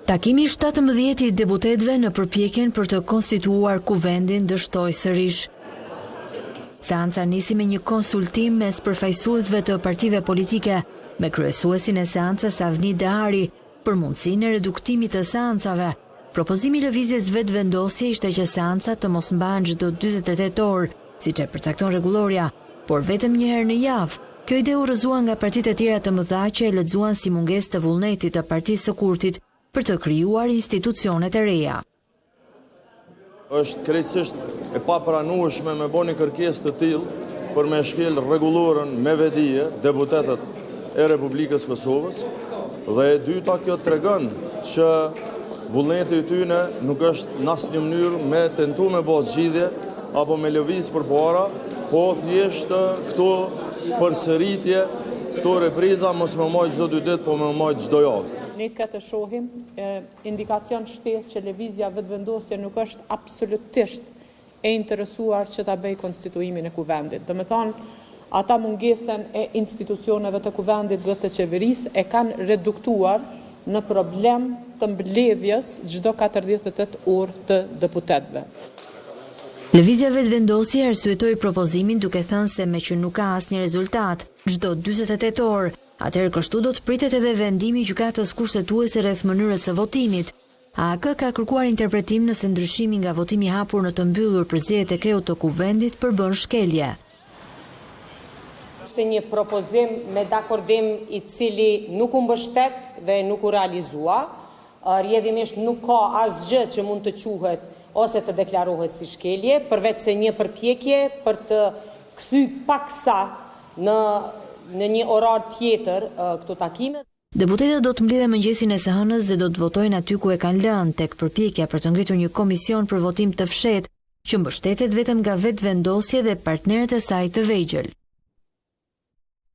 Takimi 17 i deputetëve në përpjekjen për të konstituar kuvendin dështoi sërish. Seanca nisi me një konsultim mes përfaqësuesve të partive politike me kryesuesin e seancës Avni Dehari për mundësinë e reduktimit të seancave. Propozimi i lëvizjes vetvendosje ishte që seancat të mos mbahen çdo 48 orë, siç e përcakton rregulloria, por vetëm një herë në javë. Kjo ide u rrëzua nga partitë e tjera të mëdha që e lexuan si mungesë të vullnetit të Partisë së Kurtit për të krijuar institucionet e reja. Është krejtësisht e papranueshme me bëni kërkesë të tillë për me shkel rregullorën me vedije deputetët e Republikës Kosovës, dhe e dyta kjo tregon që vullneti i tyre nuk është në asnjë mënyrë me tentu me bë zgjidhje apo me lëviz përpara, po thjesht këto përsëritje, këto repriza mos më marr çdo 2 ditë, po më marr çdo javë. Ne këtë shohim indikacion shtesë që lëvizja vetvendosje nuk është absolutisht e interesuar që ta bëj konstituimin e kuvendit. Do të thonë, ata mungesën e institucioneve të kuvendit dhe të qeverisë e kanë reduktuar në problem të mbledhjes çdo 48 orë të deputetëve. Lëvizja vetvendosje arsyetoi propozimin duke thënë se me që nuk ka asnjë rezultat çdo 48 orë, atëherë kështu do të pritet edhe vendimi i gjykatës kushtetuese rreth mënyrës së votimit. AK ka kërkuar interpretim nëse ndryshimi nga votimi i hapur në të mbyllur për zgjedhjet e kreut të kuvendit përbën shkelje. Është një propozim me dakordim i cili nuk u mbështet dhe nuk u realizua. Rrjedhimisht nuk ka asgjë që mund të quhet ose të deklarohet si shkelje, përveç se një përpjekje për të kthyr paksa në një orar tjetër këto takime. Deputetët do të mbledhen mëngjesin e së hënës dhe do të votojnë aty ku e kanë lënë, tek përpjekja për të ngritur një komision për votim të fshehtë që mbështetet vetëm nga vetvendosje dhe partnerët e saj të vegjël.